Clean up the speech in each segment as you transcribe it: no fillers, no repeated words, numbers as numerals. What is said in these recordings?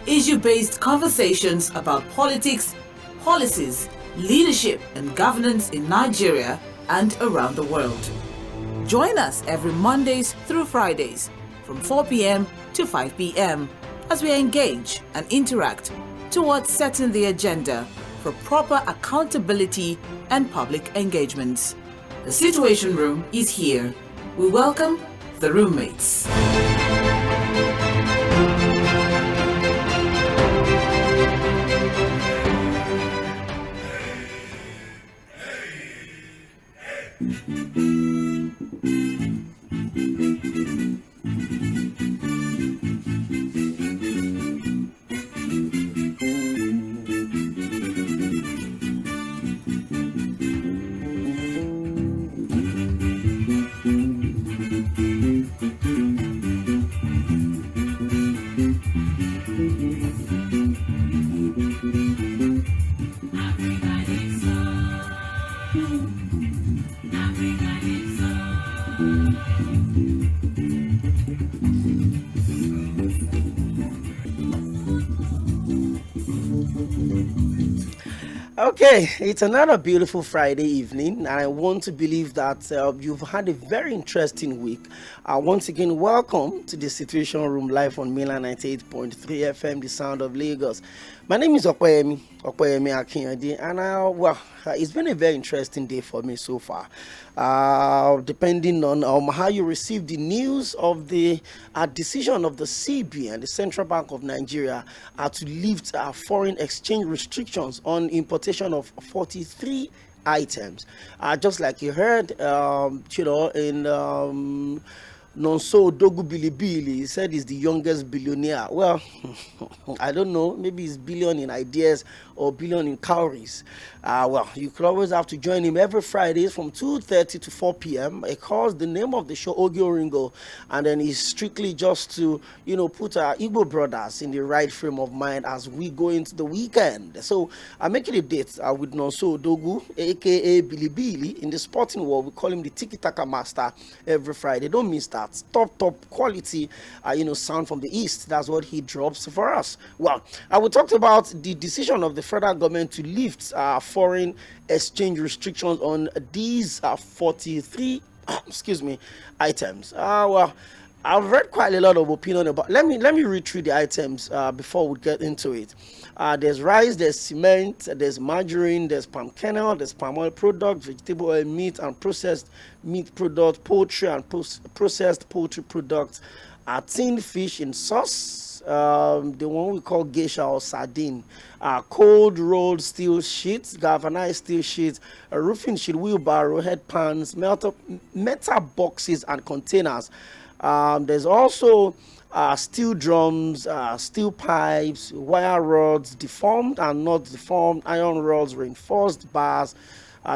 issue-based conversations about politics, policies, leadership and governance in Nigeria and around the world. Join us every Mondays through Fridays from 4 p.m. to 5 p.m. as we engage and interact towards setting the agenda for proper accountability and public engagements. The Situation Room is here. We welcome the roommates. Okay, it's another beautiful Friday evening, and I want to believe that you've had a very interesting week. Once again, welcome to the Situation Room live on mainland 98.3 FM, the sound of Lagos. My name is 𝗪𝗪 𝗪𝗪 and it's been a very interesting day for me so far. Depending on how you receive the news of the decision of the CB and the Central Bank of Nigeria to lift foreign exchange restrictions on importation of 43 items. Just like you heard, in 𝗪𝗵𝗁𝗁 he said he's the youngest billionaire. Well, I don't know, maybe he's billion in ideas or billion in calories. Well, you could always have to join him every Fridays from 2:30 to 4 p.m. It calls the name of the show Ogi Oringo, and then it's strictly just to put our Igbo brothers in the right frame of mind as we go into the weekend. So I'm making a date with 𝗪𝗵𝗁𝗁, aka Bilibili. In the sporting world, we call him the Tiki Taka Master every Friday. Don't miss that. Top quality sound from the east. That's what he drops for us. Well, we talked about the decision of the federal government to lift foreign exchange restrictions on these 43 items. Well, I've read quite a lot of opinion about. Let me read through the items before we get into it. There's rice, there's cement, there's margarine, there's palm kernel, there's palm oil products, vegetable oil, meat and processed meat products, poultry and processed poultry products, tinned fish in sauce, the one we call geisha or sardine, cold rolled steel sheets, galvanized steel sheets, a roofing sheet, wheelbarrow, head pans, metal boxes and containers. There's also steel drums, steel pipes, wire rods, deformed and not deformed, iron rods, reinforced bars.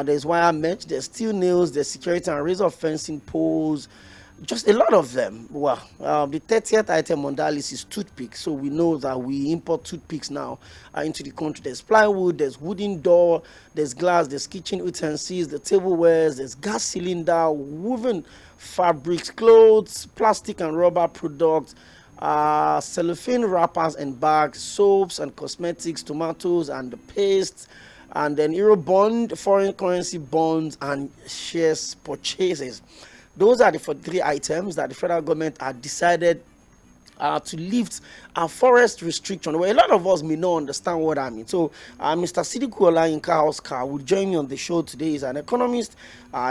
There's wire mesh, there's steel nails, there's security and razor fencing poles, just a lot of them. Well, the 30th item on that list is toothpicks. So we know that we import toothpicks now into the country. There's plywood, there's wooden door, there's glass, there's kitchen utensils, the tableware, there's gas cylinder, woven fabrics, clothes, plastic and rubber products, cellophane wrappers and bags, soaps and cosmetics, tomatoes and the paste, and then euro bond, foreign currency bonds and shares purchases. Those are the 43 items that the federal government had decided to lift a forest restriction. Well, a lot of us may not understand what I mean. So, Mr. 𝗪𝗪 𝗪𝗏 will join me on the show today. He's an economist,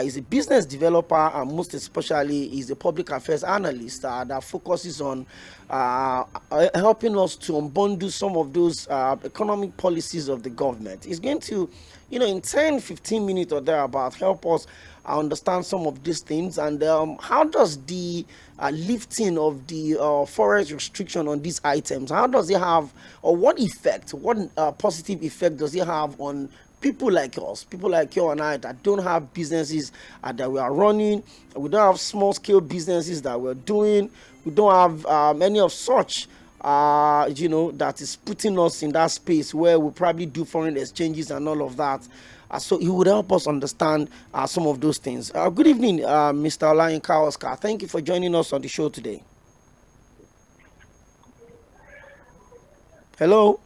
he's a business developer, and most especially, he's a public affairs analyst that focuses on helping us to unbundle some of those economic policies of the government. He's going to, in 10-15 minutes or thereabout, help us understand some of these things, and how does the lifting of the forest restriction on these items, how does it have, or what effect, what positive effect does it have on people like us, people like you and I that don't have businesses that we are running, we don't have small scale businesses that we're doing, we don't have any of such that is putting us in that space where we probably do foreign exchanges and all of that. So he would help us understand some of those things. Good evening, Mr. 𝗪𝗪𝗁 𝗪𝗏. Thank you for joining us on the show today. Hello?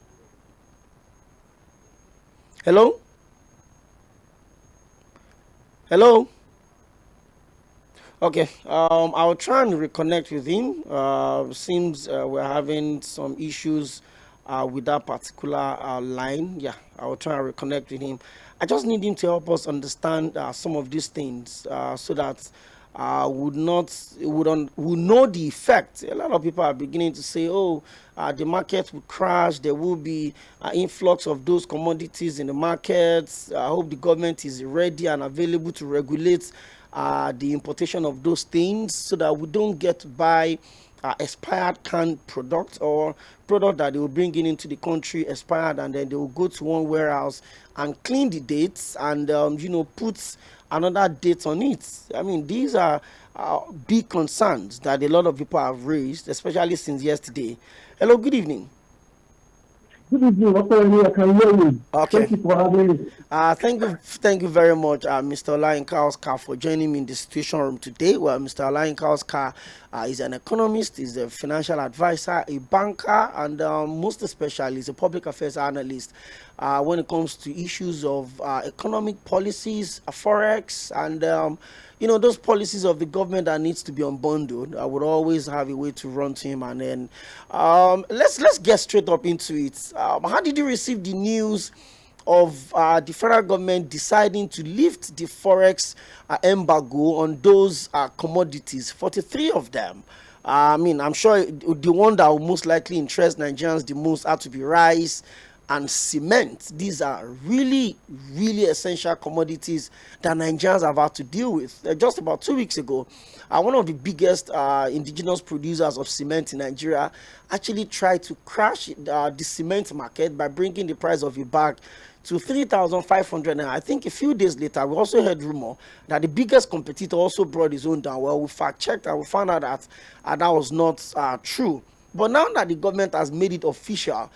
Hello? Hello? Okay, I'll try and reconnect with him. Seems we're having some issues with that particular line. Yeah, I'll try and reconnect with him. I just need him to help us understand some of these things so that would know the effect. A lot of people are beginning to say, oh, the market would crash. There will be influx of those commodities in the markets. I hope the government is ready and available to regulate the importation of those things so that we don't get to buy expired canned product or product that they will bring into the country expired, and then they will go to one warehouse and clean the dates and put another date on it. I mean, these are big concerns that a lot of people have raised, especially since yesterday. Hello, good evening. Good evening, I can hear you. Okay. Thank you for having me. Thank you very much, Mr. 𝗪𝗛𝗀 𝗪𝗴, for joining me in the Situation Room today. Well, Mr. 𝗪𝗛𝗀 𝗪𝗴 is an economist, is a financial advisor, a banker, and most especially is a public affairs analyst when it comes to issues of economic policies, forex, and those policies of the government that needs to be unbundled. I would always have a way to run to him. And then let's get straight up into it. How did you receive the news of the federal government deciding to lift the forex embargo on those commodities, 43 of them? I mean, I'm sure the one that will most likely interest Nigerians the most had to be rice and cement. These are really, really essential commodities that Nigerians have had to deal with. Just about 2 weeks ago, one of the biggest indigenous producers of cement in Nigeria actually tried to crash the cement market by bringing the price of a bag to 3,500. And I think a few days later, we also heard rumor that the biggest competitor also brought his own down. Well, we fact-checked and we found out that that was not true. But now that the government has made it official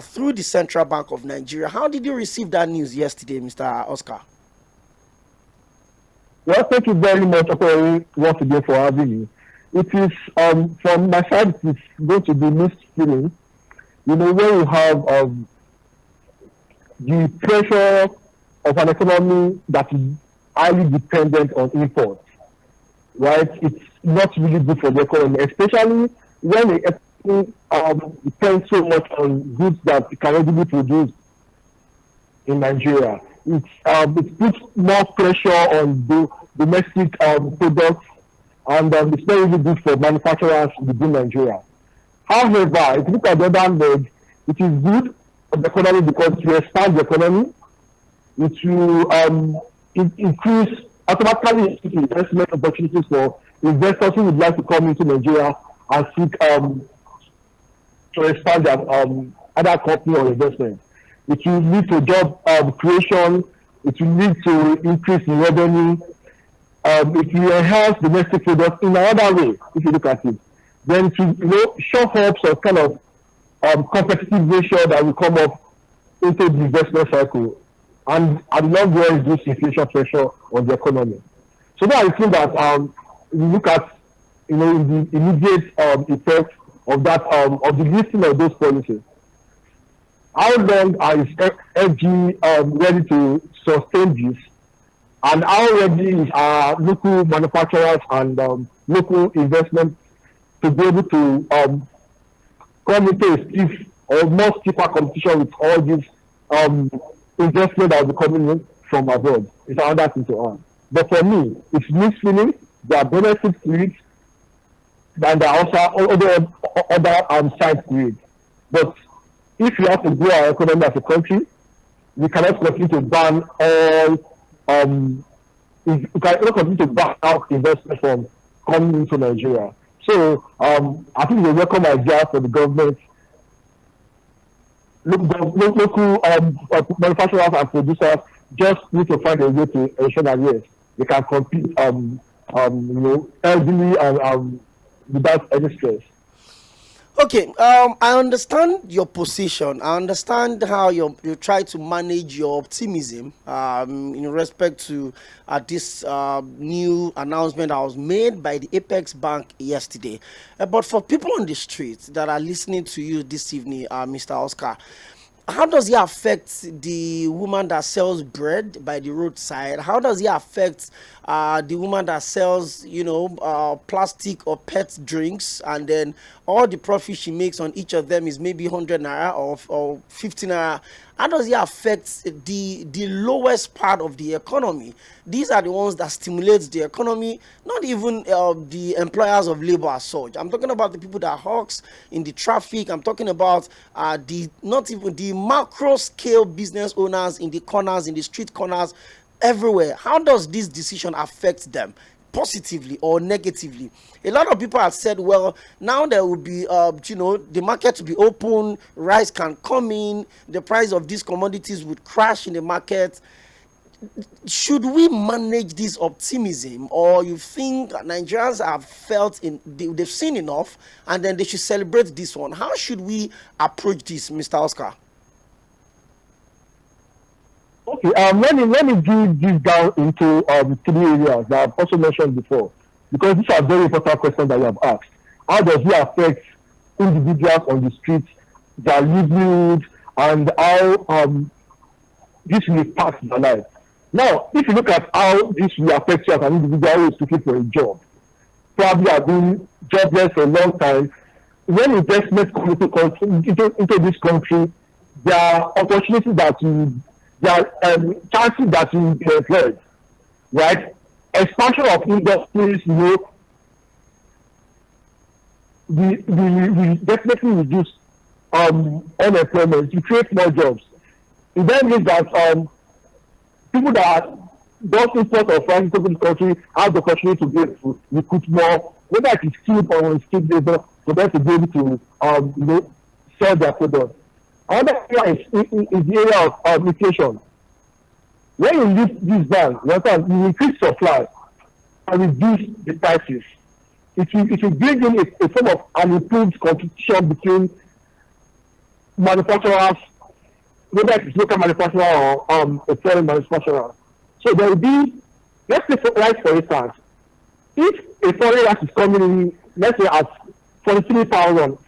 through the Central Bank of Nigeria, how did you receive that news yesterday, Mr. Oscar? Well, thank you very much once again for having me. It is, from my side, it's going to be mixed feeling. When you have the pressure of an economy that is highly dependent on imports, right? It's not really good for the economy, especially when the economy depends so much on goods that can only be produced in Nigeria. It puts more pressure on the domestic products, and it's not really good for manufacturers within Nigeria. However, if you look at the other hand, it is good for the economy because it will expand the economy. It will increase automatically investment opportunities for investors who would like to come into Nigeria and seek to expand their other company or investment. It will lead to job creation. It will lead to increase in revenue. It will enhance domestic products in another way, if you look at it. Then to show hopes of kind of competitive ratio that will come up into the investment cycle, and at the long run reduce inflation pressure on the economy. So now I think that we look at in the immediate effect of that of the listing of those policies. How long is FG ready to sustain this, and how ready is our local manufacturers and local investment to be able to come into a stiff or more stiffer competition with all these investment that will be coming in from abroad? It's another thing to earn. But for me, it's mixed feelings. There are benefits to it, and there are also other sides to it. But if we have to grow our economy as a country, we cannot continue to ban all. We cannot continue to ban out investment from coming into Nigeria. So I think it's a welcome idea for the government. Local manufacturers and producers just need to find a way to ensure that yes, they can compete healthily and without any stress. Okay, I understand your position. I understand how you try to manage your optimism in respect to this new announcement that was made by the Apex Bank yesterday. But for people on the streets that are listening to you this evening, Mr. Oscar, how does it affect the woman that sells bread by the roadside? How does it affect the woman that sells, plastic or pet drinks, and then all the profit she makes on each of them is maybe 100 naira or 50 naira? How does it affect the lowest part of the economy? These are the ones that stimulate the economy, not even the employers of labor as such. I'm talking about the people that hawks in the traffic. I'm talking about not even the macro scale business owners in the corners, in the street corners, everywhere. How does this decision affect them, positively or negatively? A lot of people have said, well, now there will be, the market to be open, rice can come in, the price of these commodities would crash in the market. Should we manage this optimism, or you think Nigerians have they've seen enough and then they should celebrate this one? How should we approach this, Mr. Oscar? Okay, let me give this down into 3 areas that I've also mentioned before, because these are very important questions that you have asked. How does it affect individuals on the streets, their livelihood, and how this will impact their life? Now, if you look at how this will affect you as an individual who is looking for a job, probably have been jobless for a long time, when investment comes into this country, there are opportunities there are chances that you will be employed, right? Expansion of industries, we definitely reduce unemployment. You create more jobs. It then means that people that don't import or foreign into the country have the opportunity to be able to recruit more, whether it is skilled or unskilled labor, for them to be able to sell their products. Another area is the area of inflation. When you use this ban, you increase supply and reduce the prices. It will bring in a form of an improved competition between manufacturers, whether it's local manufacturer or a foreign manufacturer. So there will be, let's say for instance, if a foreign rice is coming in, let's say at 43,000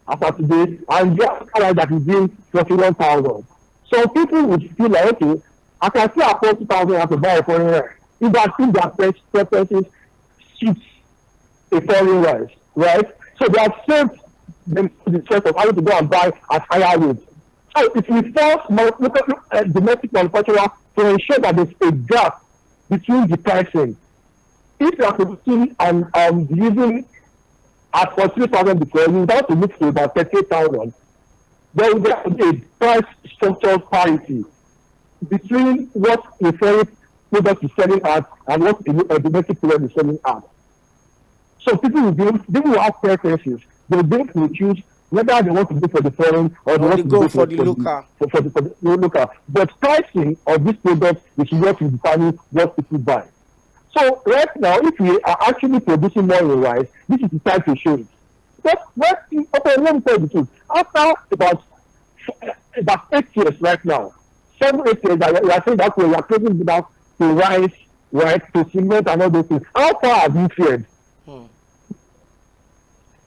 after today, and the other rice that is being 41,000. So people would feel like, okay, I can still afford 2,000 to buy a foreign rice. If their preferences suits a foreign rice, right? So they have saved them the choice of having to go and buy at higher rates. So if we force domestic manufacturers to ensure that there's a gap between the pricing, if you are producing and using at 43,000 before, you have to move to about 38,000. There will be a price structure parity between what a foreign product is selling at and what a domestic product is selling at. So people will have preferences. They will be able to choose whether they want to go for the foreign or they want to go for the local. But pricing of this product is what will determine what people buy. So right now, if we are actually producing more in rice, this is the time to show it. But let me tell you the truth. After about 8 years right now, 7-8 years, we are saying that we are taking it out to rice, right, to cement and all those things. How far have you fared?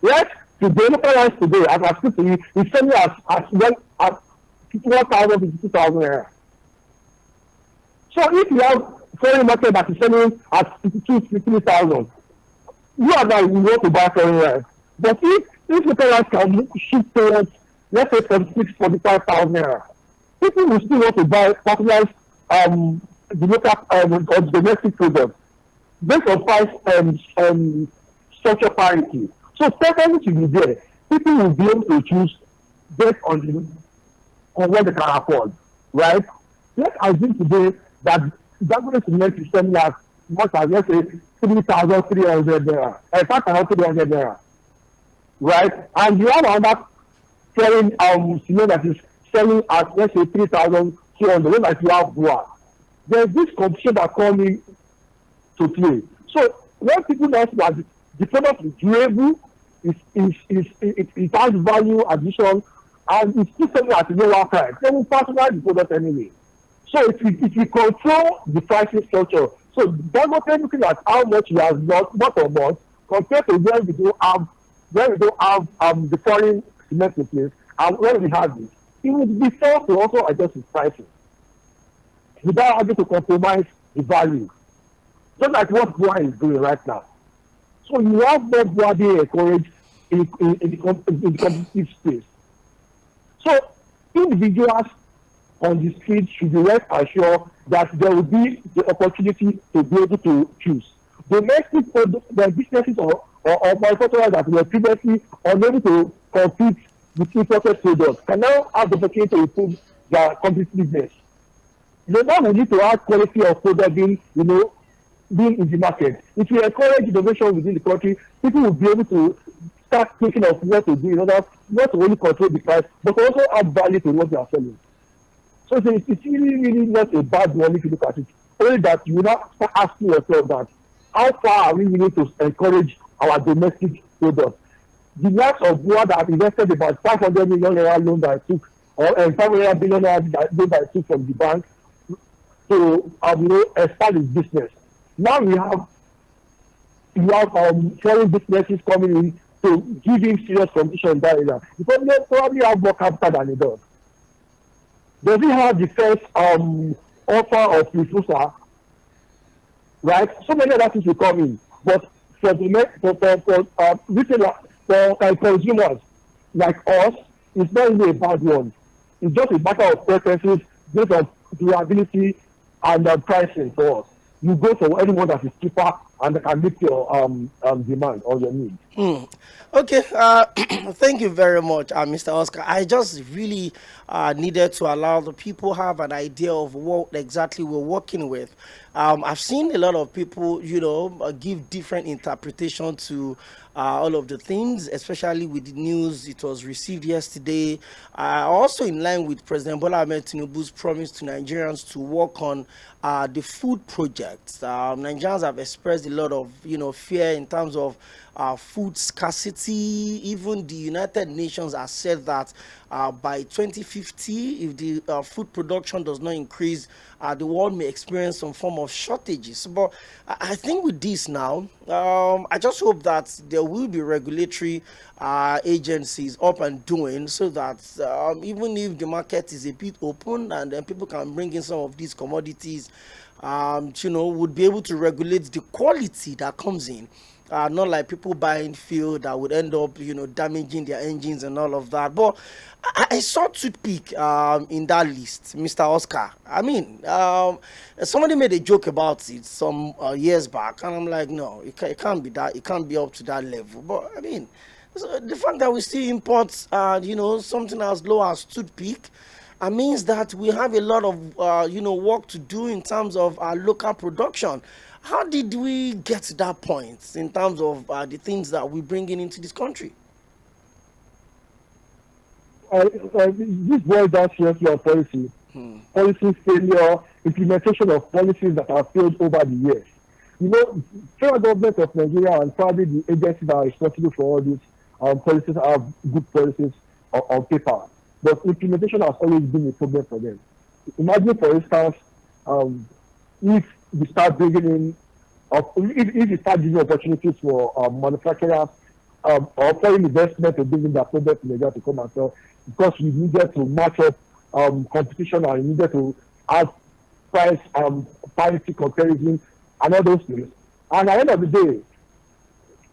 Yes, the local rice today, as I speak to you, is selling as well as 51,000 to 52,000 naira. So if you have foreign market that is selling at 52,000-53,000, you are now you want to buy foreign rice. But if local rice can shift towards, let's say, 46,000-45,000 naira, people will still want to buy particularly the local or domestic products based on price structure parity. So preference will be there. People will be able to choose based on what they can afford, right? Let's assume today that Dᴏᴜ cement is selling as much as, let's say, 3,300 naira, 5,300 naira, right? And you have another foreign cement that is selling at, let's say, 3,200, like you have Bua. There's this competition that comes in to play. So when people know that the product is durable, it has value addition, and it's still selling at a lower price. They will personalize the product anyway. So if we control the pricing structure, so Dangote looking at how much we have lost, not or not, compared to when we don't have the foreign cement in place, and when we have it, it would be fair to also adjust its pricing without having to compromise the value. Just like what Bua is doing right now. So you have more Bua being encouraged in the competitive space. So individuals on the street should be rest assured that there will be the opportunity to be able to choose. Domestic the businesses or manufacturers that were previously unable to compete with imported products can now have the opportunity to improve their competitiveness. Now we need to have quality of product being in the market. If we encourage innovation within the country, people will be able to start thinking of what to do in order not to only control the price, but also add value to what they are selling. So it's really not a bad one if you look at it. Only that you now start asking yourself that how far are we willing to encourage our domestic products? The likes of Bua that invested about 500 million naira loan that I took, or 500 billion naira loan that I took from the bank to expand his business. Now you have foreign businesses coming in to give him serious competition in that area. Because they probably have more capital than he does. Does he have the first offer of refusal? Right? So many other things will come in. But for retailers, for consumers like us, it's not really a bad one. It's just a matter of preferences based on durability and pricing for us. You go for anyone that is cheaper and can meet your demand or your needs. Okay, thank you very much, Mr. Oscar. I just really needed to allow the people have an idea of what exactly we're working with. I've seen a lot of people, give different interpretation to all of the things, especially with the news it was received yesterday. Also in line with President Bola Ahmed Tinubu's promise to Nigerians to work on the food projects. Nigerians have expressed a lot of, fear in terms of food scarcity. Even the United Nations has said that by 2050, if the food production does not increase, the world may experience some form of shortages. But I think with this now, I just hope that there will be regulatory agencies up and doing so that even if the market is a bit open and then people can bring in some of these commodities, would be able to regulate the quality that comes in. Not like people buying fuel that would end up, damaging their engines and all of that. But I saw toothpick in that list, Mr. Oscar. I mean, somebody made a joke about it some years back, and I'm like, no, it can't be that. It can't be up to that level. But I mean, so the fact that we still import, something as low as toothpick, means that we have a lot of, work to do in terms of our local production. How did we get to that point in terms of the things that we bring into this country? This boils down seriously on policy. Policy failure, implementation of policies that have failed over the years. Federal government of Nigeria and probably the agencies that are responsible for all these policies have good policies on paper. But implementation has always been a problem for them. Imagine, for instance, if we start bringing in, if we start giving opportunities for manufacturers or foreign investment to bring in their products in Nigeria to come and sell, because we needed to match up competition and we needed to have price parity comparison and all those things. And at the end of the day,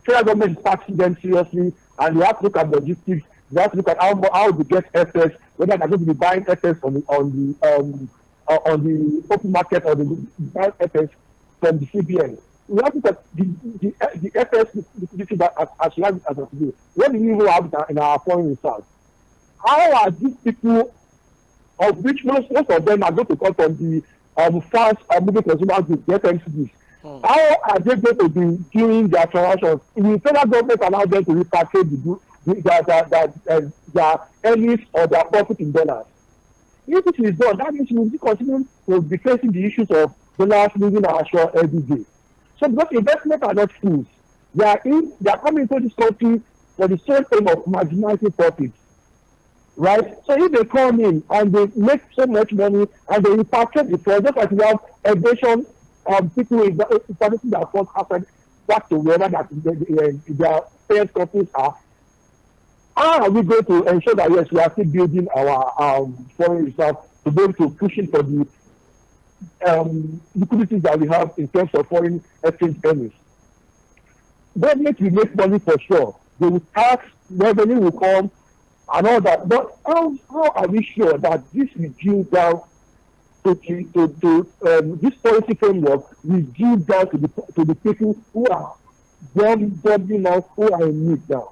federal government is taxing them seriously, and they have to look at logistics. They have to look at how to get FS, whether they're going to be buying FS on the open market or the buying FS from the CBN. We have to look at the FS liquidity that as of today. What do we even have in our foreign reserves? How are these people, of which most of them are going to come from the fast moving consumer goods, the FMCGs? How are they going to be doing their transactions? If the federal government allow them to repatriate their earnings or their profit in dollars? If it is done, that means we will continue to be facing the issues of dollars losing our shore every day. So because investment are not fools, they are coming into this country for the sole aim of maximizing profits. Right? So if they come in and they make so much money and they repatriate the funds, just like we have aviation people in that funds outside back to wherever that their parent companies are, how are we going to ensure that yes, we are still building our foreign reserve to be able to push in for the liquidities that we have in terms of foreign exchange earnings? Government will make money for sure. They will tax, revenue will come, and all that. But how are we sure that this will drill down to this policy framework will drill down to the people who are building now, who are in need now?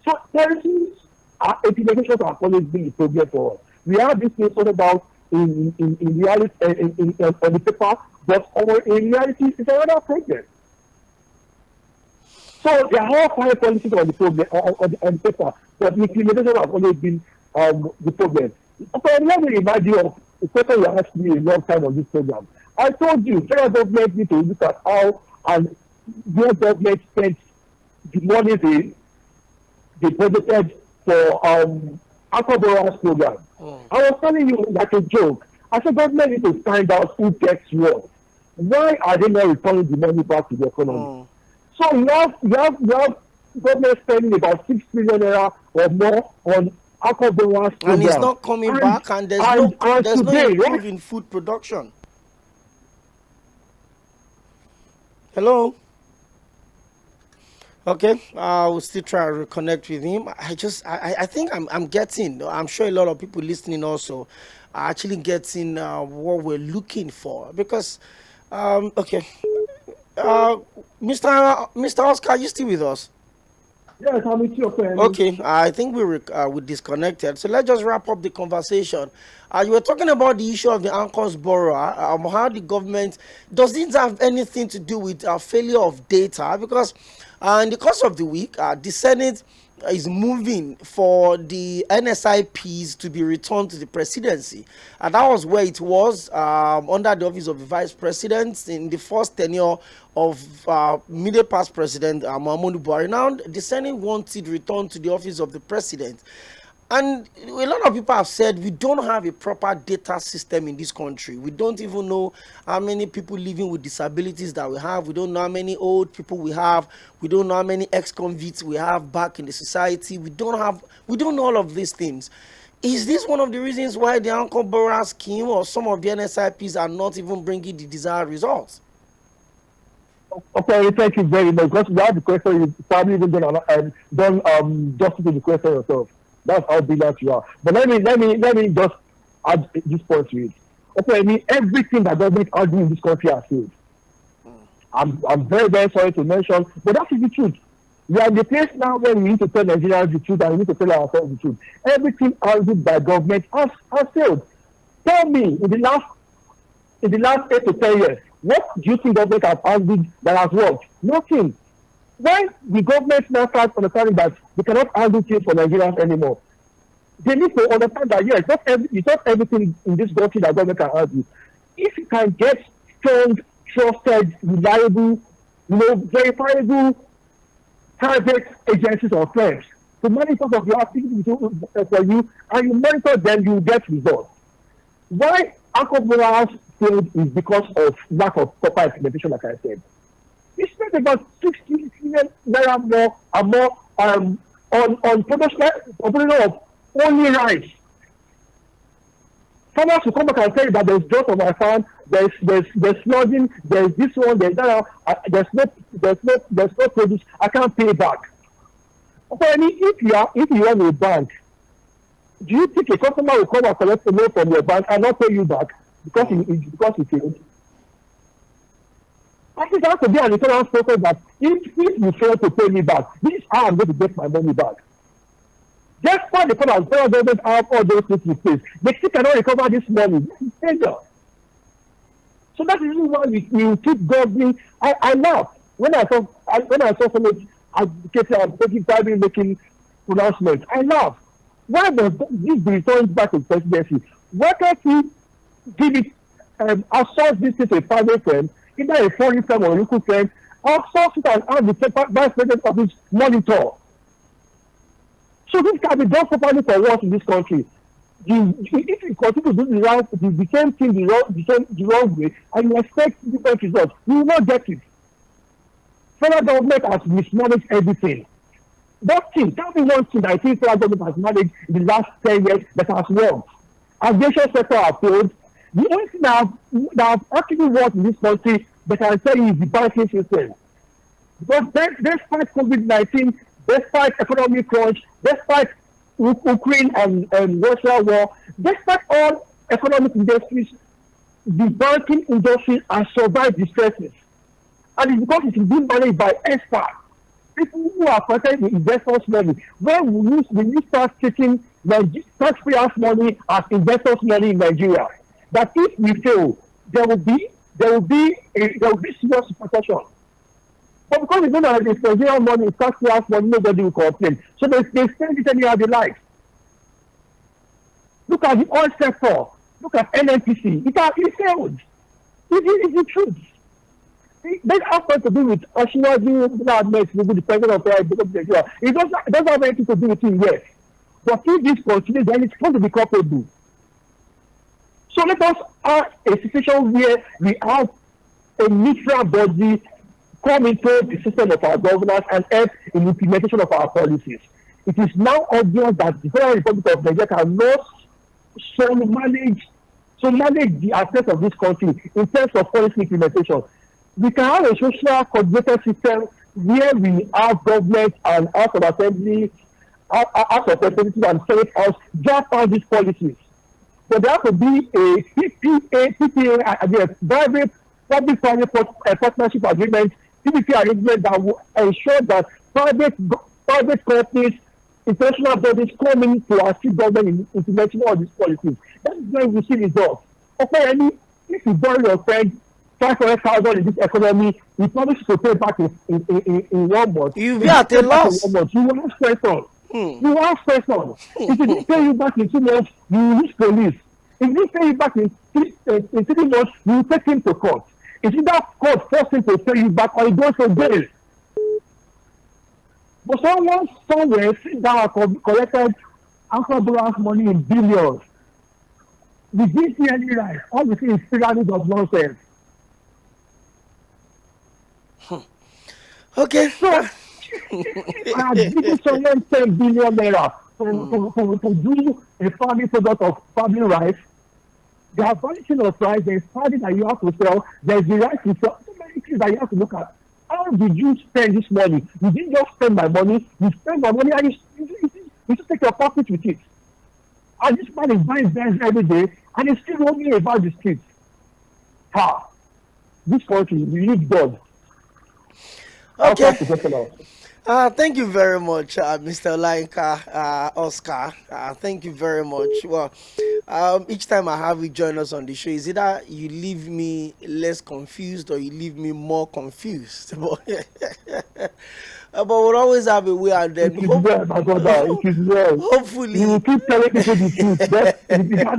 So policies implementations have always been a problem for us. We have this thing sorted out in reality on the paper, but in reality it's another problem. So there are all fine policies on the problem on the paper, but the implementation has always been the problem. Okay, let me remind you of a question you asked me a long time on this program. I told you federal government need to look at how and where government spent the money they budgeted for 𝗪𝗪 program. I was telling you like a joke. I said government need to find out who gets what. Why are they not returning the money back to the economy? So you have government spending about 6 trillion naira or more on 𝗪𝗪 program. And it's not coming back, and there's no improvement in food production. Hello? Okay, we'll still try to reconnect with him. I think I'm getting, I'm sure a lot of people listening also are actually getting what we're looking for. Because, okay, Mr. Oscar, are you still with us? Yes, I'm with you. Okay, I think we disconnected. So let's just wrap up the conversation. You were talking about the issue of the ANCOS borrower, how the government, does this have anything to do with failure of data? Because in the course of the week, the Senate is moving for the NSIPs to be returned to the presidency. And that was where it was under the office of the vice president in the first tenure of middle past president Muhammadu Buhari. Now the Senate wants it returned to the office of the president. And a lot of people have said we don't have a proper data system in this country. We don't even know how many people living with disabilities that we have. We don't know how many old people we have. We don't know how many ex-convicts we have back in the society. We don't know all of these things. Is this one of the reasons why the ANCOS borrower scheme or some of the NSIPs are not even bringing the desired results? Okay, thank you very much. Because we have the question, you probably even done justice to the question yourself. That's how brilliant you are. But let me just add this point to it. Okay, I mean everything that government are doing in this country has failed. I'm very, very sorry to mention, but that is the truth. We are in the place now where we need to tell Nigerians the truth and we need to tell ourselves the truth. Everything argued by government has failed. Tell me, in the last 8 to 10 years, what do you think government has argued that has worked? Nothing. When the government now starts understanding that they cannot handle things for Nigerians anymore, they need to understand that yes, it's not everything in this country that government can handle. If you can get strong, trusted, reliable, verifiable private agencies or firms to monitor of your activities for you, and you monitor them, you get results. Why ANCOS borrowers failed is because of lack of proper implementation, like I said. We spent about 60 million naira more and more on production of only rice. Farmers will come back and tell you that there's drought on my farm, there's flooding, there's this one, there's that, there's no produce, I can't pay back. Okay, I mean, if you own a bank, do you think a customer will come and collect a loan from your bank and not pay you back because he failed? I think there has to be an insurance process that if you fail to pay me back, this is how I'm going to get my money back. Just for the federal government have all those things in place, they still cannot recover this money. This is failure. So that is why we keep governing. I laugh when I saw somebody advocating and taking time making pronouncements. I laugh. Why does this be returned back to the presidency? Why can't we give it outsource this to a private firm, either a foreign firm or a local firm, outsource it and have the vice president of his monitor? So this can be done properly for once in this country. If you continue to do the same thing the wrong way, and you expect different results, you will not get it. Federal government has mismanaged everything. Tell me one thing that I think federal government has managed in the last 10 years that has worked. Aviation sector has failed. The only thing that have actually worked in this country that I tell you is the banking system. Because despite COVID-19, despite economic crunch, despite Ukraine and Russia war, despite all economic industries, the banking industry has survived the stresses. And it's because it is being managed by experts, people who are protecting the investors' money. When we start taking taxpayers' money as investors' money in Nigeria, that if we fail, there will be serious repercussions. But because we don't have the Nigerian money, taxpayers' money, nobody will complain. So they spend it anyhow they like. Look at the oil sector. Look at NNPC. It failed. It's the truth. That has nothing to do with 𝗪𝗪 the president of Nigeria. It doesn't have anything to do with him yet. But if this continues, then it's going to be culpable. So let us have a situation where we have a neutral body come into the system of our governance and help in the implementation of our policies. It is now obvious that the Federal Republic of Nigeria cannot so manage the affairs of this country in terms of policy implementation. We can have a social coordinated system where we have government and House of Assembly, House of Representatives and Senate House draft out these policies. But there has to be a PPA, private public-private partnership agreement, PPP arrangement that will ensure that private companies, international bodies come in to assist government in implementing all these policies. That is when we see results. Okay, if you borrow your friend 500,000 in this economy, you promise to pay back in 1 month. You'll be at a loss. You will have stress on. You will have stress on. If you didn't pay you back in 2 months, you will lose police. If you didn't pay you back in 3 months, you will take him to court. If you that court force him to pay you back, or you go for bail. But someone somewhere sit down and collected alcohol's money in billions. We didn't see any right. All we see is pyramids of nonsense. Okay. So, I give someone 10 billion naira to do a farming product of farming rice. There are vanishing of price, there is farming that you have to sell, there is the rice to sell. So many things that you have to look at. How did you spend this money? You didn't just spend my money, you spend my money and you should take your profit with it. And this man is buying Benz every day and he's still roaming about the streets. This country, we need God. Okay. Thank you very much, Mr. 𝗪𝗪 𝗪𝗏. Thank you very much. Well, each time I have you join us on the show, is either you leave me less confused or you leave me more confused. But we'll always have a way, and then hopefully, you keep telling people the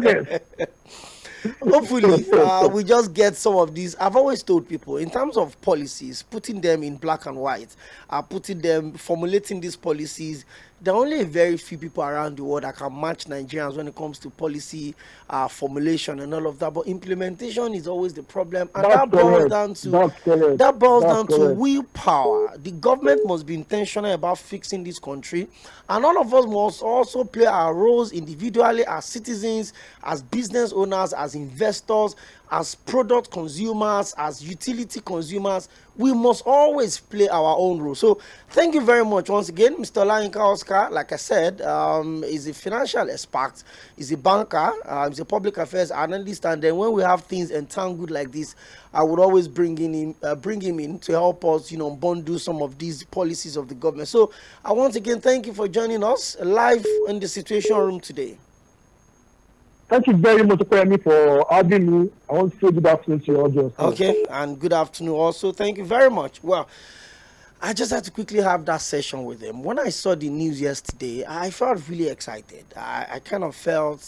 truth. Hopefully, we just get some of these. I've always told people, in terms of policies, putting them in black and white, formulating these policies, there are only very few people around the world that can match Nigerians when it comes to policy formulation and all of that. But implementation is always the problem, and that boils down to willpower. The government must be intentional about fixing this country, and all of us must also play our roles individually as citizens, as business owners, as investors, as product consumers, as utility consumers. We must always play our own role. So thank you very much once again, Mr. 𝗪𝗪 𝗪𝗏. Like I said, is a financial expert, is a banker, is a public affairs analyst, and then when we have things entangled like this, I would always bring him in to help us, bundle some of these policies of the government. So I once again thank you for joining us live in the Situation Room today. Thank you very much, 𝗪𝗪, for having me. I want to say good afternoon to your audience. Okay, and good afternoon also. Thank you very much. Well, I just had to quickly have that session with him. When I saw the news yesterday, I felt really excited. I kind of felt,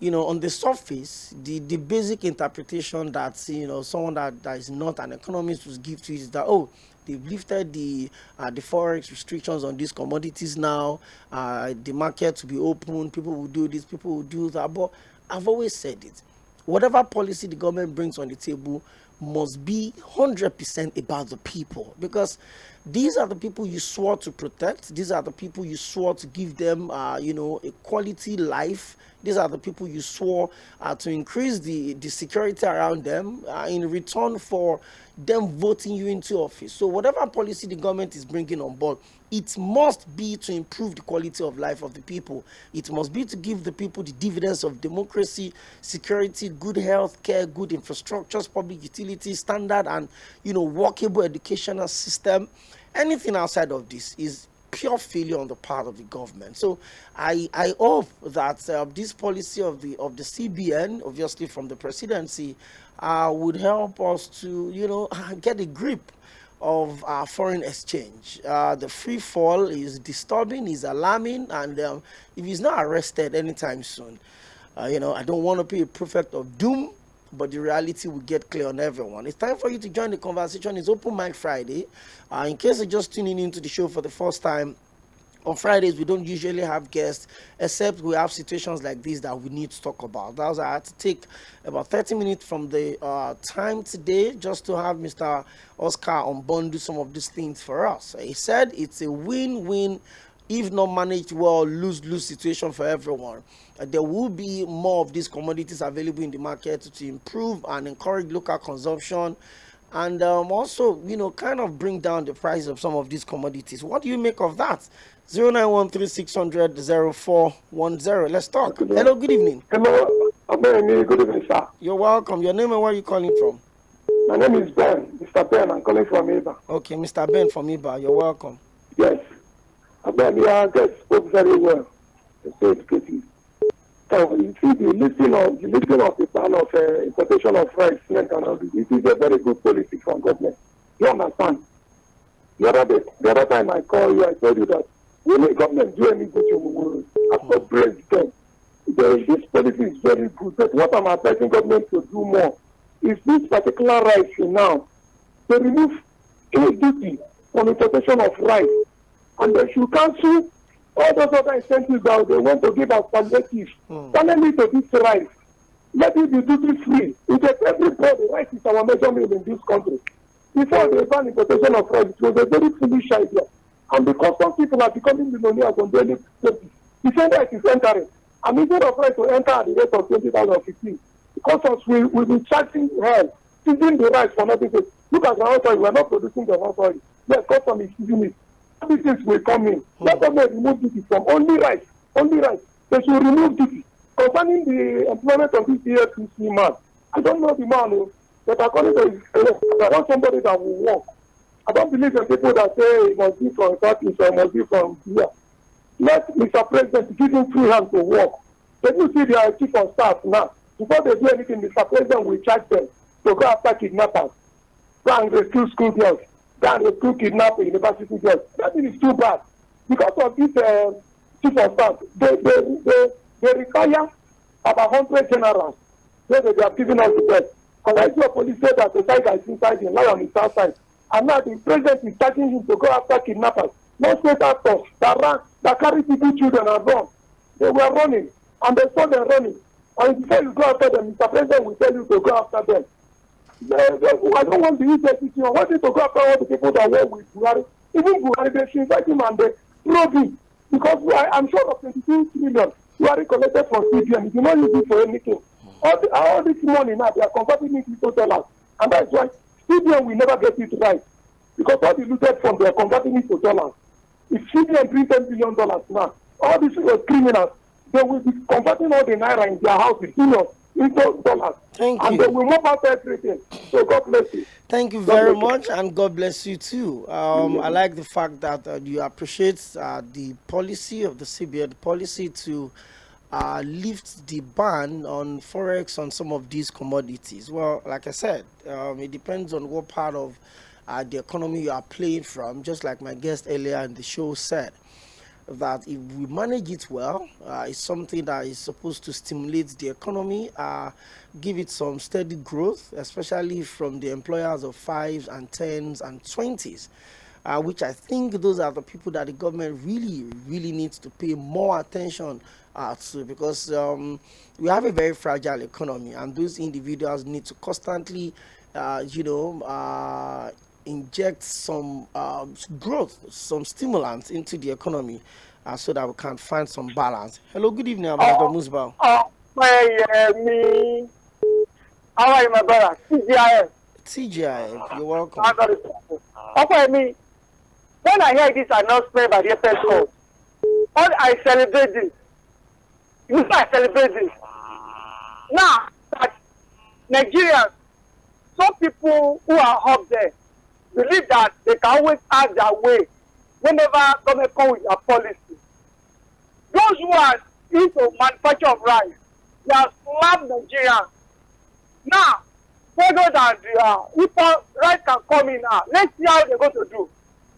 on the surface, the basic interpretation that, someone that is not an economist would give to it is that, oh, they've lifted the forex restrictions on these commodities now, the market will be open, people will do this, people will do that. But I've always said it, whatever policy the government brings on the table must be 100% about the people, because these are the people you swore to protect. These are the people you swore to give them, a quality life. These are the people you swore to increase the security around them in return for them voting you into office. So whatever policy the government is bringing on board, it must be to improve the quality of life of the people. It must be to give the people the dividends of democracy, security, good health care, good infrastructures, public utilities, standard and, workable educational system. Anything outside of this is pure failure on the part of the government. So I hope that this policy of the CBN, obviously from the presidency, would help us to, get a grip of our foreign exchange. The free fall is disturbing, is alarming, and if he's not arrested anytime soon, I don't want to be a prophet of doom, but the reality will get clear on everyone. It's time for you to join the conversation. It's Open Mic Friday. In case you're just tuning into the show for the first time, on Fridays, we don't usually have guests, except we have situations like this that we need to talk about. That's why I had to take about 30 minutes from the time today just to have Mr. Oscar on board do some of these things for us. He said it's a win-win, if not managed well, lose-lose situation for everyone. There will be more of these commodities available in the market to improve and encourage local consumption, and also, kind of bring down the price of some of these commodities. What do you make of that? 0913-600-0410. Let's talk. Hello, good evening. Hello, good evening, sir. You're welcome. Your name and where are you calling from? My name is Ben, Mr. Ben. I'm calling from Iba. Okay, Mr. Ben from Iba. You're welcome. Yes. Ben, you guys spoke very well. It's so educative. So, you see, the lifting of the ban of importation of rice, cement, and all this, it is a very good policy from government. You understand? The other time I called you, I told you that when the government do anything, you will appropriate them. This policy is very good, but what I'm advising government to do more is this particular rice now, to remove any duty on importation of rice, and they should cancel all those other incentives that they want to give as palliative. Finally, to this rice, let it be duty free. Because everybody, rice is our major meal in this country. Before they ban importation of rice, it was a very foolish idea. And because some people are becoming millionaires on daily basis, the same rice is entering. And instead of rice to enter at the rate of 20,015, because we'll be charging hell, seizing the rice for nothing. Look at our oil, we're not producing the oil. Yes, custom is seizing it. These things will come in. Let them remove duty from only rice. They should remove duty. Concerning the employment of this 𝗃𝗃 man, I don't know the man, but according to his, I want somebody that will work. I don't believe in people that say it must be from Southeast or it must be from here. Let Mr. President give him free hand to work. Can you see their chief of staff now? Before they do anything, Mr. President will charge them to go after kidnappers, go and rescue school girls, go and rescue kidnapping university girls. That thing is too bad. Because of this chief of staff, they require about 100 generals. They have given us the best. And I see a police say that the tiger is inside the lion is outside. And now the president is charging him to go after kidnappers. No state actors that carry people, children and run. They were running and they saw them running. And before you go after them, Mr. President will tell you to go after them. I don't want the EJCC. I want you to go after all the people that work with Buhari. Even Buhari, they should invite him and they probe him. Because I'm sure of 22 million Buhari collected from CBN. If you not use it for anything, all this money now, they are converting it into dollars. And that's why CBN will never get it right. Because all the looted funds, they are converting it to dollars. If CBN brings $10 billion now, all these criminals, they will be converting all the naira in their houses, into dollars. Thank you. And they will move out everything. So God bless you. Thank you very much, and God bless you too. I like the fact that you appreciate the policy of the CBN, the policy to lift the ban on forex on some of these commodities. Well, like I said, it depends on what part of the economy you are playing from, just like my guest earlier in the show said. that if we manage it well, it's something that is supposed to stimulate the economy, give it some steady growth, especially from the employers of 5s and 10s and 20s. Which I think those are the people that the government really needs to pay more attention to, because we have a very fragile economy, and those individuals need to constantly, inject some growth, some stimulants into the economy, so that we can find some balance. Hello, good evening, Ambassador 𝗪𝗫. Me. How are you, my brother? 𝗪𝗫. 𝗪𝗫, you're welcome. Okay, me. When I hear this announcement by the FSO, I celebrate this. I celebrate this. Now, that Nigerians, some people who are up there, believe that they can always have their way whenever government come with a policy. Those who are into manufacture of rice, they are slum Nigerians. Now, whether that if rice can come in now, let's see how they're going to do.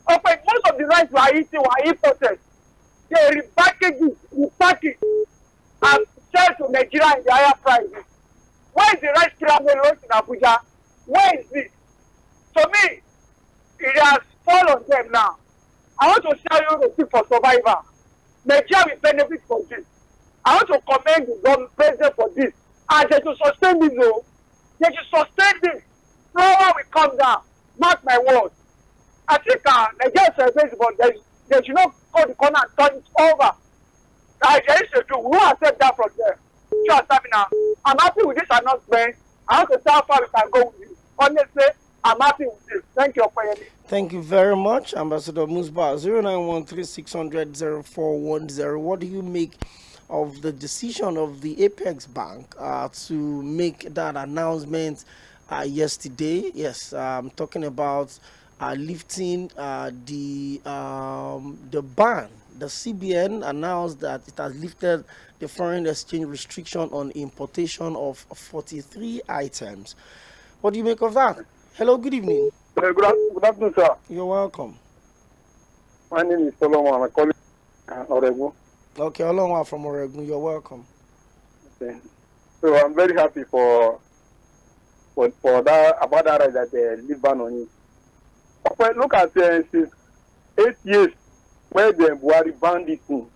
Okay, most of the rice we are eating were imported. They repackage it, repack it, and sell to Nigeria in the higher prices. Where is the rice pyramid in Abuja? Where is it? To me, it has fallen on them now. I want to tell you the thing for survivor. Nigeria will benefit from this. I want to commend the government president for this. And they should sustain this, though. They should sustain this. Flour will come down. Mark my words. I think Nigeria celebrates, but they should not go the corner and turn it over. There is a do. We will accept that from them. Sure, I'm happy with this announcement. I want to tell how far we can go with this. Honestly, I'm happy with this. Thank you for your name. Thank you very much, Ambassador 𝗪𝗫. 09136000410. What do you make of the decision of the Apex Bank to make that announcement yesterday? Yes, I'm talking about lifting the ban. The CBN announced that it has lifted the foreign exchange restriction on importation of 43 items. What do you make of that? Hello, good evening. Good afternoon, sir. You're welcome. My name is 𝗪𝗏. I'm calling Oregun. Okay, 𝗪𝗏 from Oregun. You're welcome. Okay. So I'm very happy for that, about that right that they leave ban on it. But look at since 8 years where the Buhari banned this thing.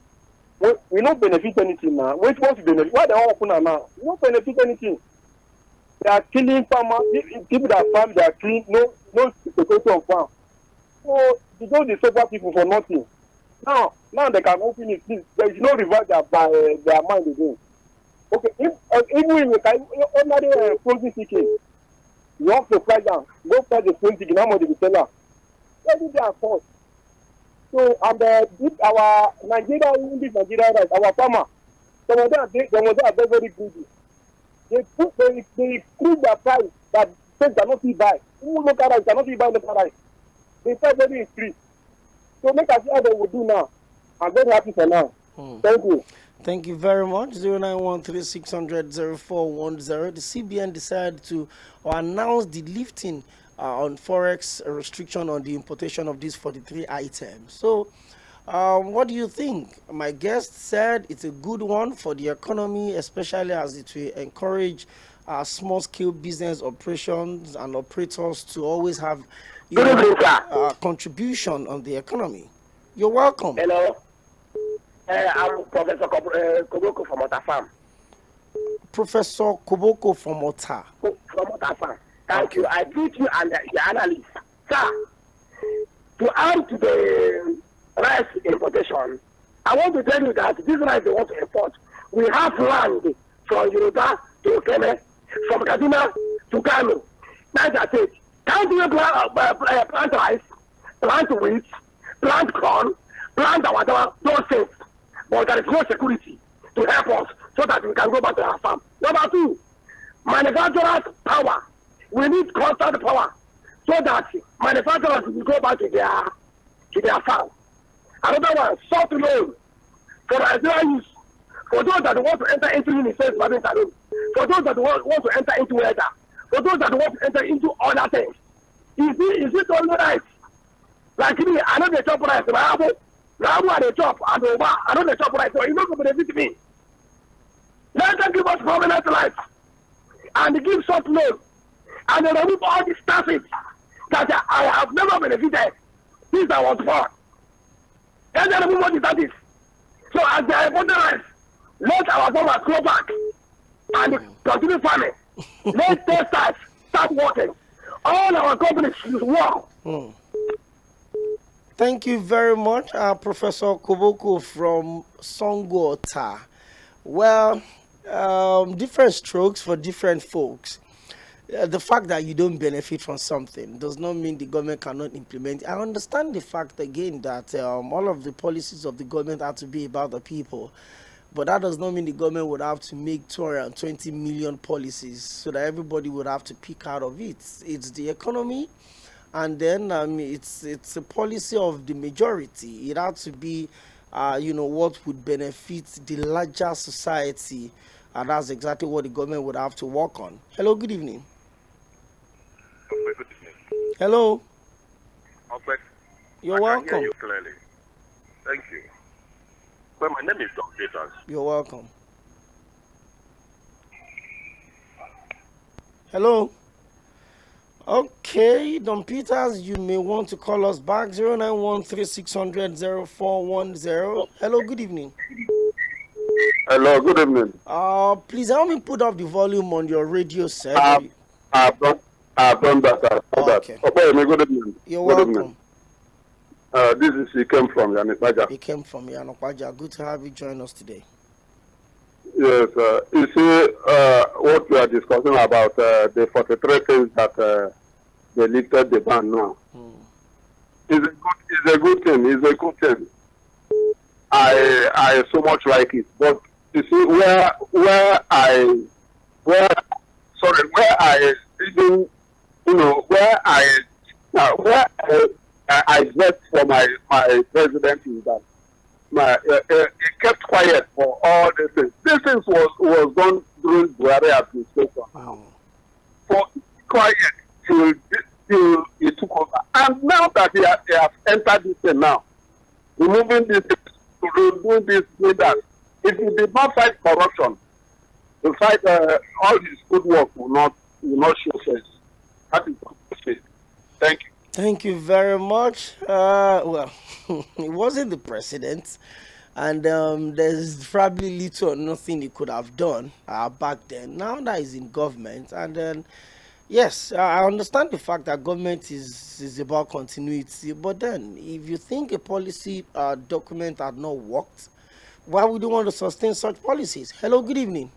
We don't benefit anything now. Which wants to benefit? Why they all open now? We don't benefit anything. They are killing farmers. People that farm, they are clean. No security of farm. So they don't disturb people for nothing. Now they can open it. There is no reverse their mind again. Okay, even in the ordinary frozen chicken, you have to fly down. Go fly the frozen chicken. How much they sell? Let it be our fault. So this our Nigeria rice, our farmer, some of them are very greedy. They prove their price that they cannot be buy. Even local rice cannot be buy local rice. They sell very increase. So make us see how they will do now. I'm very happy for now. Thank you. Thank you very much. 09136000410. The CBN decided to announce the lifting on forex restriction on the importation of these 43 items. So, what do you think? My guest said it's a good one for the economy, especially as it will encourage small-scale business operations and operators to always have contribution on the economy. You're welcome. Hello. I'm Professor Koboko from Ota Farm. Professor Koboko from Ota. From Ota Farm. Thank you. I greet you and the analyst. Sir, to add to the rice importation, I want to tell you that this rice they want to import, we have land from Yoruba to Okene, from Kaduna to Kano. Niger State. Can't we plant rice, plant wheat, plant corn, plant our those things? But there is no security to help us so that we can go back to our farm. Number two, manufacturers' power. We need constant power so that manufacturers will go back to their farm. Another one, soft loan for Nigerian use. For those that want to enter into UNICEF Marine Salon, for those that want to enter into weather, for those that want to enter into other things. Is it only right? Like me, I know they chop rice, Now I the chop and over, I know the chop right, so you not going to benefit me. Let them give us permanent life and give short loan and then remove all these taxes that I have never benefited since I was born. Let them remove all the taxes. So as they are modernize, let our farmers go back and continue farming. Let them start working. All our companies should work. Thank you very much, Professor Koboko from Songota. Well, different strokes for different folks. The fact that you don't benefit from something does not mean the government cannot implement it. I understand the fact again that all of the policies of the government have to be about the people, but that does not mean the government would have to make 220 million policies so that everybody would have to pick out of it. It's the economy, and then it's a policy of the majority. It has to be, what would benefit the larger society, and that's exactly what the government would have to work on. Hello, good evening. Good evening. Hello. Okay. You're I welcome. can hear you clearly. Thank you. Well, my name is 𝗏𝗵𝘁𝘀𝗔𝗽𝗽 You're welcome. Hello. Okay, Don Peters, you may want to call us back. 09136000410. Hello, good evening. Hello, good evening. Please help me put up the volume on your radio set. I've done that. Okay. Okay, good evening. You're good welcome. Evening. This is 𝗪𝗵𝘁𝗪. He came from Yanokwaja. Good to have you join us today. Yes, you see what we are discussing about the 43 things that they lifted the ban now. It's a good thing. It's a good thing. I so much like it. But you see where I bet for my president is that he kept quiet for all these things. These things was done during Buhari administration. For quiet till he took over. And now that he has entered this thing now, removing this, doing this, doing that. If he did not fight corruption, the fight all his good work will not show face. That is what I say. Thank you. Thank you very much. Well, he wasn't the president, and there's probably little or nothing he could have done back then. Now that he's in government, and then, yes, I understand the fact that government is about continuity, but then if you think a policy document had not worked, why would you want to sustain such policies? Hello, good evening.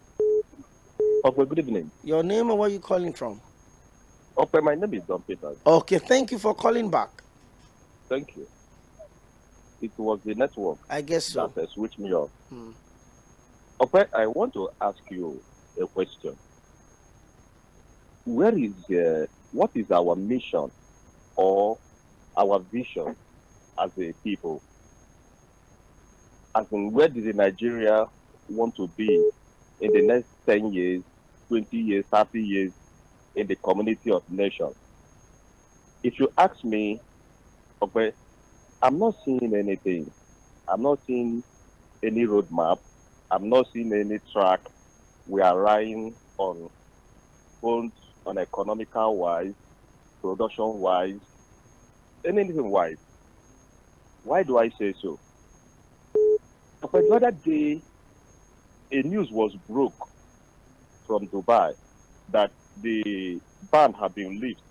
Okay, good evening. Your name and where you calling from? Okay, my name is 𝗏𝗵𝘁𝘁𝗪. Okay, thank you for calling back. Thank you. It was the network I guess so. that switched me off. Okay, I want to ask you a question. What is our mission or our vision as a people? As in, where does Nigeria want to be in the next 10 years, 20 years, 30 years in the community of nations? If you ask me, okay, I'm not seeing anything. I'm not seeing any roadmap. I'm not seeing any track we are riding on, both on economical wise, production wise, anything wise. Why do I say so? But the other day, a news was broke from Dubai that the ban had been lifted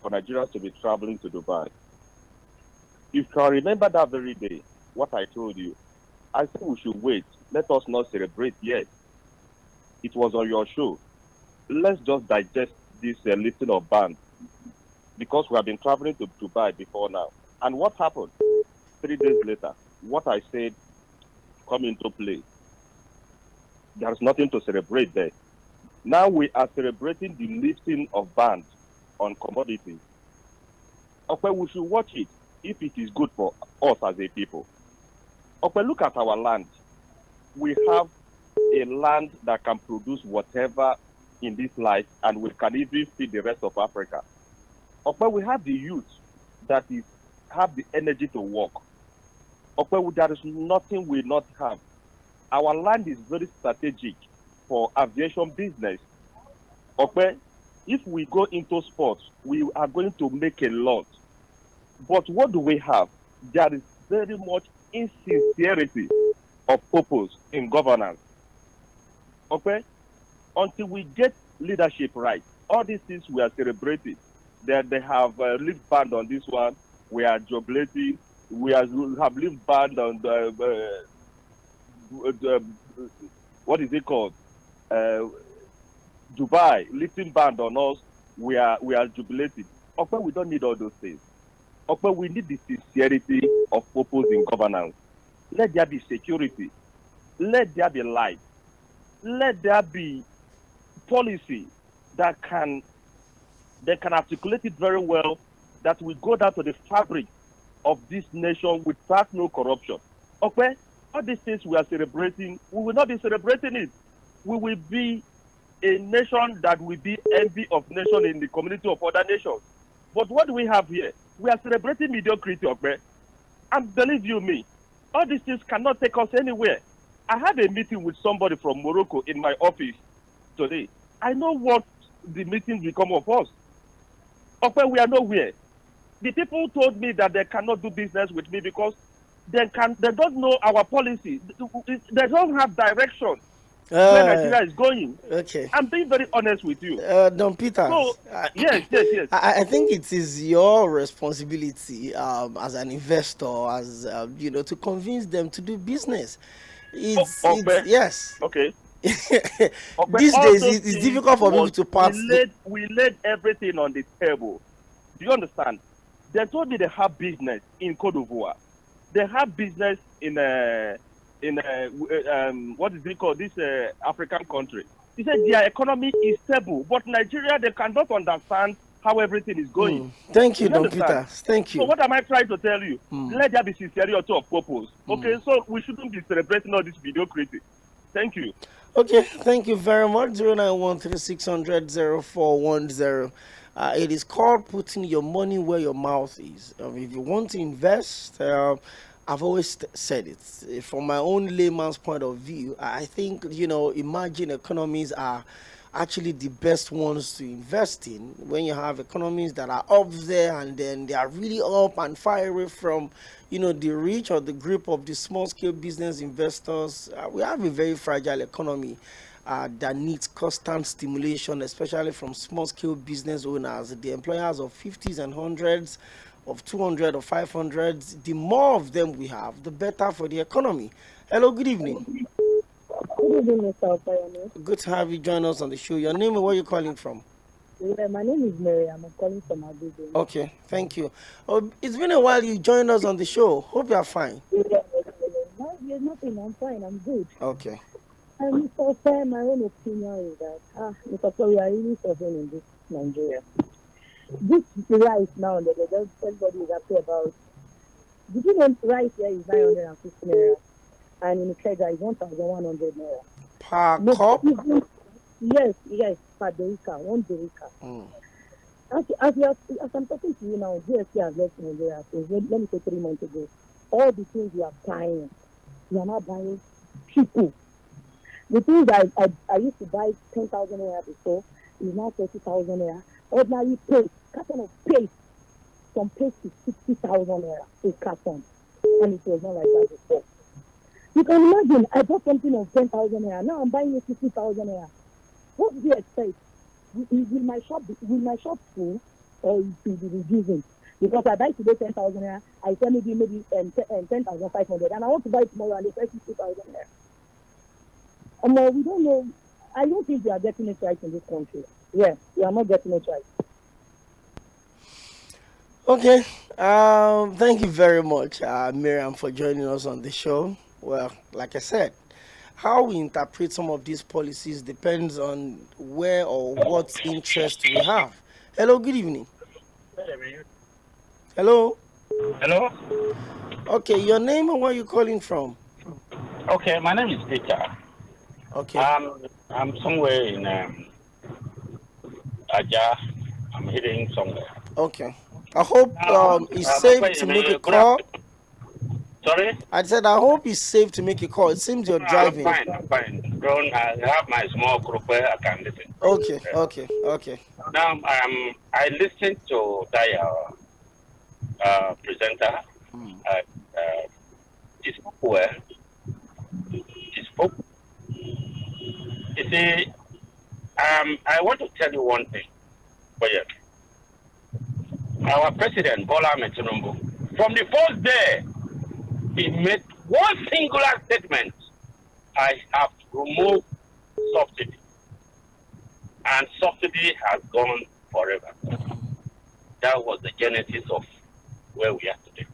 for Nigerians to be traveling to Dubai. If you can remember that very day, what I told you, I said we should wait. Let us not celebrate yet. It was on your show. Let's just digest this lifting of ban, because we have been traveling to Dubai before now. And what happened? 3 days later, what I said come into play. There's nothing to celebrate there. Now we are celebrating the lifting of bans on commodities. Okay, we should watch it if it is good for us as a people. Okay, look at our land. We have a land that can produce whatever in this life, and we can even feed the rest of Africa. Okay, we have the youth that have the energy to work. Okay, there is nothing we not have. Our land is very strategic for aviation business. Okay, if we go into sports, we are going to make a lot. But what do we have? There is very much insincerity of purpose in governance. Okay, until we get leadership right, all these things we are celebrating. That they have lived band on this one. We are jubilating. We have lived band on the what is it called? Dubai lifting band on us. We are jubilating. Okay, we don't need all those things. Okay, we need the sincerity of purpose in governance. Let there be security. Let there be light. Let there be policy that can articulate it very well, that will go down to the fabric of this nation without no corruption. Okay? All these things we are celebrating, we will not be celebrating it. We will be a nation that will be envy of nation in the community of other nations. But what do we have here? We are celebrating mediocrity, okay? And believe you me, all these things cannot take us anywhere. I had a meeting with somebody from Morocco in my office today. I know what the meeting become of us. Okay, we are nowhere. The people told me that they cannot do business with me because they don't know our policy. They don't have direction where Nigeria is going. Okay. I'm being very honest with you. Don Peter. So, yes. I think it is your responsibility as an investor, as to convince them to do business. It's yes. Okay. These days it's difficult for people to pass. We laid everything on the table. Do you understand? They told me they have business in Côte d'Ivoire. They have business in what is it called? This African country. He said their economy is stable, but Nigeria, they cannot understand how everything is going. Thank you, Don Peter. Thank you. So what am I trying to tell you? Let there be sincerity of purpose. Okay, so we shouldn't be celebrating all this mediocrity. Thank you. Okay, thank you very much. 09136000410. It is called putting your money where your mouth is. If you want to invest, I've always said it. From my own layman's point of view, I think, emerging economies are actually the best ones to invest in. When you have economies that are up there and then they are really up and far away from, the reach or the grip of the small-scale business investors, we have a very fragile economy that needs constant stimulation, especially from small-scale business owners, the employers of 50s and 100s, of 200 or 500s. The more of them we have, the better for the economy. Hello, good evening. Good evening, Mr. Opayami. Good to have you join us on the show. Your name and where are you calling from? Yeah, my name is Mary. I'm calling from Abuja. Okay, thank you. Oh, it's been a while you joined us on the show. Hope you are fine. No, there's nothing. I'm fine. I'm good. Okay. And Mr. Opayami, my own opinion is that, Mr. Opayami, we are really suffering in this Nigeria. This rice now, everybody is happy about. Did you know rice here is 950 naira? And in Ikeja is 1,100 naira. Per cup? Yes, per derica, 1 derica. As I'm talking to you now, GST has left Nigeria. So let me say 3 months ago. All the things we are buying, we are not buying people. The things I used to buy 10,000 naira before is now 30,000 naira. Ordinary paste, carton of paste, some paste is 60,000 naira a carton, and it was not like that before. You can imagine, I bought something of 10,000 naira. Now I'm buying it 50,000 naira. What do you expect? Will my shop full, or it will be reducing? Because I buy today 10,000 naira, I sell maybe 10,500, and I want to buy tomorrow and they sell 60,000 naira. We don't know. I don't think we are getting it right in this country. Yeah, we are not getting it right. Okay. Thank you very much, Miriam, for joining us on the show. Well, like I said, how we interpret some of these policies depends on where or what interest we have. Hello, good evening. Hello. Hello. Okay, your name and where are you calling from? Okay, my name is Peter. Okay. I'm somewhere in Aja. I'm heading somewhere. Okay. I hope it's safe to make a call. Sorry? I said, I hope it's safe to make a call. It seems you're driving. I'm fine. Don't I have my small group where I can listen. Okay. Now, I listened to that presenter. He spoke well. He spoke. You see, I want to tell you one thing. But yes, our president, Bola Ahmed Tinubu, from the first day, he made one singular statement: I have removed subsidy. And subsidy has gone forever. That was the genesis of where we are today.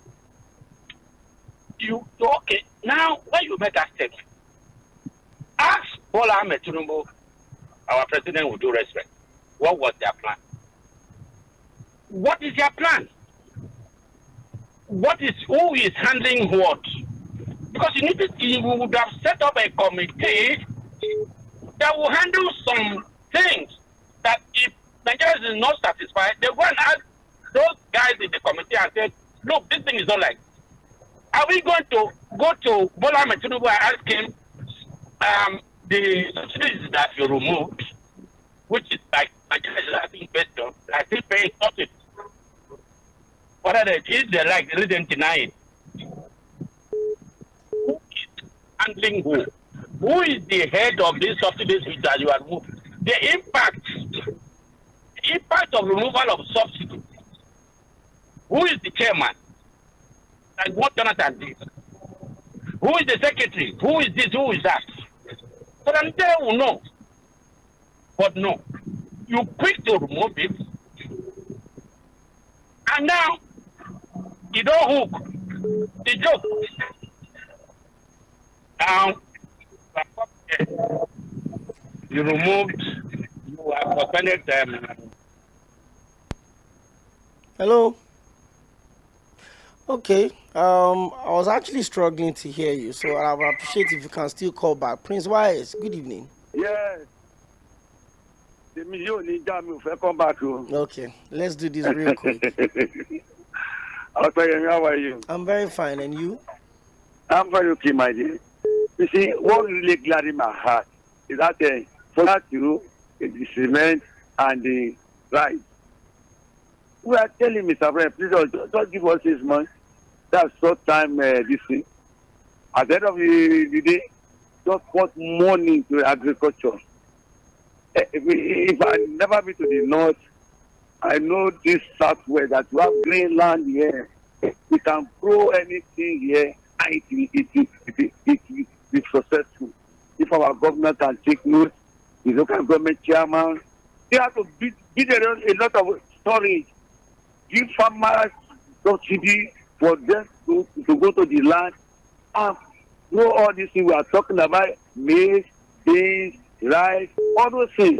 Okay, now when you make that statement, ask Bola Ahmed Tinubu, our president, with due respect, what was their plan? What is their plan? Who is handling what? Because you would have set up a committee that will handle some things that if Nigeria is not satisfied, they go and ask those guys in the committee and say, look, this thing is not like this. Are we going to go to Bola Ahmed Tinubu and ask him the subsidies that you removed, which is like Nigeria is asking question, I still paying subsidies. What are they? If they like, they didn't deny it. Who is handling who? Who is the head of these subsidies that you have removed? The impact of removal of subsidies. Who is the chairman? Like what Jonathan did. Who is the secretary? Who is this? Who is that? So then they will know. But no. You quick to remove it. And now, you don't hook. The joke. Now, you removed, you have suspended them. Hello. Okay. I was actually struggling to hear you, so I would appreciate if you can still call back. Prince Wise, good evening. Yes. Come back. Okay, let's do this real quick. How are you? I'm very fine, and you? I'm very okay, my dear. You see, what really gladdened my heart is that for that the cement and the rice. We are telling Mr. President, please don't give us 6 months. That's short time this thing. At the end of the day, just put money into agriculture. If I never been to the north, I know this southwest that we have green land here. We can grow anything here and it will be successful. If our governor can take note, the local government chairman, they have to build a lot of storage. Give farmers subsidy for them to go to the land and grow all these things we are talking about: maize, beans, rice, all those things.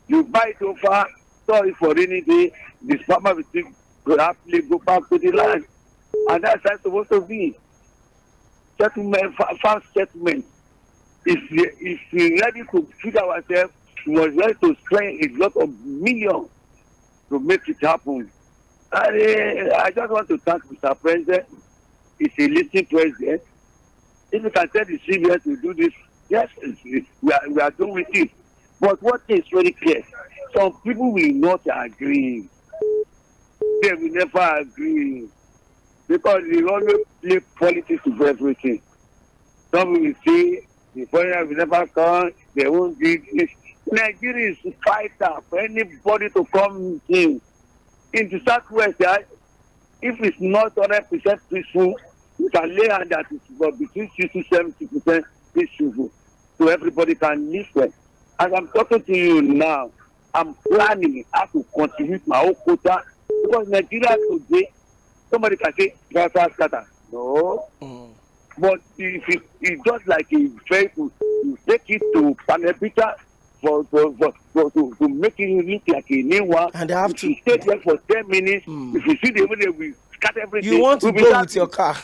You buy it over, store it for rainy day, this farmer will still happily go back to the land. And that's how it's supposed to be. Settlement, fast settlement. If we're ready to figure ourselves, we must ready to spend a lot of millions to make it happen. And I just want to thank Mr. President. He's a listening president. If you can tell the CBS to do this, yes, we are doing with it. But what is very clear, some people will not agree. They will never agree. Because they always play politics with everything. Some will say, the foreigner will never come, they won't do this. Nigeria is a fighter for anybody to come in. In the southwest, if it's not 100% peaceful, you can lay hand that it's between 60 to 70% peaceful. So everybody can live well. As I'm talking to you now, I'm planning how to contribute my own quota. Because Nigeria today, somebody can say, no. But if it's just like a vehicle, you take it to Panepita to make it look like a new one. And they have to stay there for 10 minutes. If you see the way they will cut everything. You want to go with your car.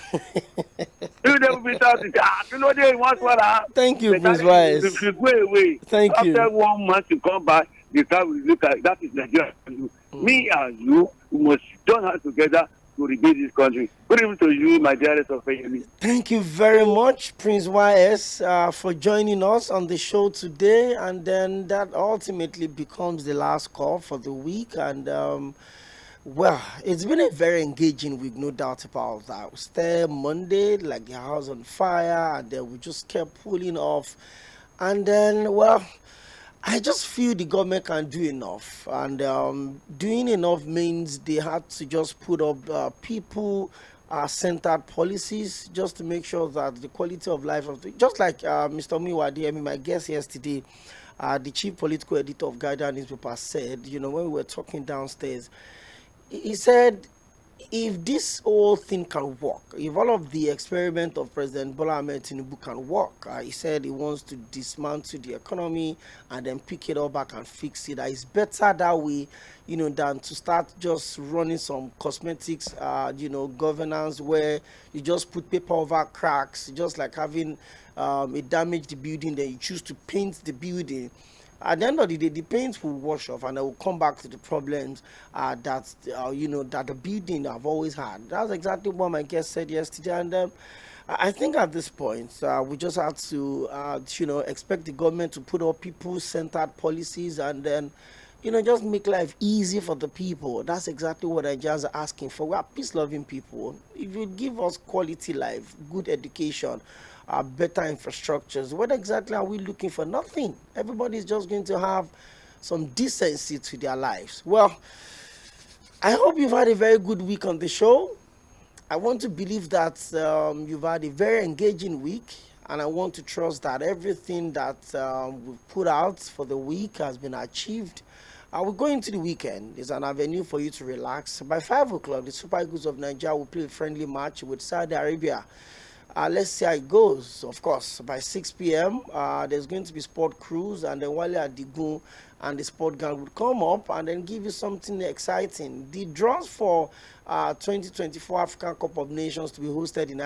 Thank you, Prince Wise. If you go away, after 1 month you come back, the car will look like that is Nigeria. Me and you, we must join hands together to rebuild this country. Good evening to you, my dearest of Fᴏ̀yẹmí. Thank you very much, Prince YS, for joining us on the show today. And then that ultimately becomes the last call for the week. And well, it's been a very engaging week, no doubt about that. We started Monday like the house on fire, and then we just kept pulling off. And then, well, I just feel the government can do enough, and doing enough means they had to just put up people-centered policies just to make sure that the quality of life of just like Mr. 𝗵𝗏 𝗦𝗀, my guest yesterday, the chief political editor of 𝗪𝗏 newspaper, said, you know, when we were talking downstairs, he said, if this whole thing can work, if all of the experiment of President Bola Ahmed Tinubu can work, he said he wants to dismantle the economy and then pick it up back and fix it. It's better that way, you know, than to start just running some cosmetics, you know, governance where you just put paper over cracks, just like having a damaged building, then you choose to paint the building. At the end of the day, the paint will wash off, and I will come back to the problems that you know, that the building have always had. That's exactly what my guest said yesterday, and I think at this point we just have to you know, expect the government to put up people-centered policies, and then, you know, just make life easy for the people. That's exactly what I just asking for. We are peace-loving people. If you give us quality life, good education, better infrastructures, what exactly are we looking for? Nothing. Everybody's just going to have some decency to their lives. Well, I hope you've had a very good week on the show. I want to believe that you've had a very engaging week, and I want to trust that everything that we've put out for the week has been achieved. We're going to the weekend. It's an avenue for you to relax. By 5 o'clock, the Super Eagles of Nigeria will play a friendly match with Saudi Arabia. Let's see how it goes. Of course, by 6 p.m., there's going to be sport cruise, and then Wale Adigun and the sport gang would come up and then give you something exciting. The draws for 2024 African Cup of Nations to be hosted in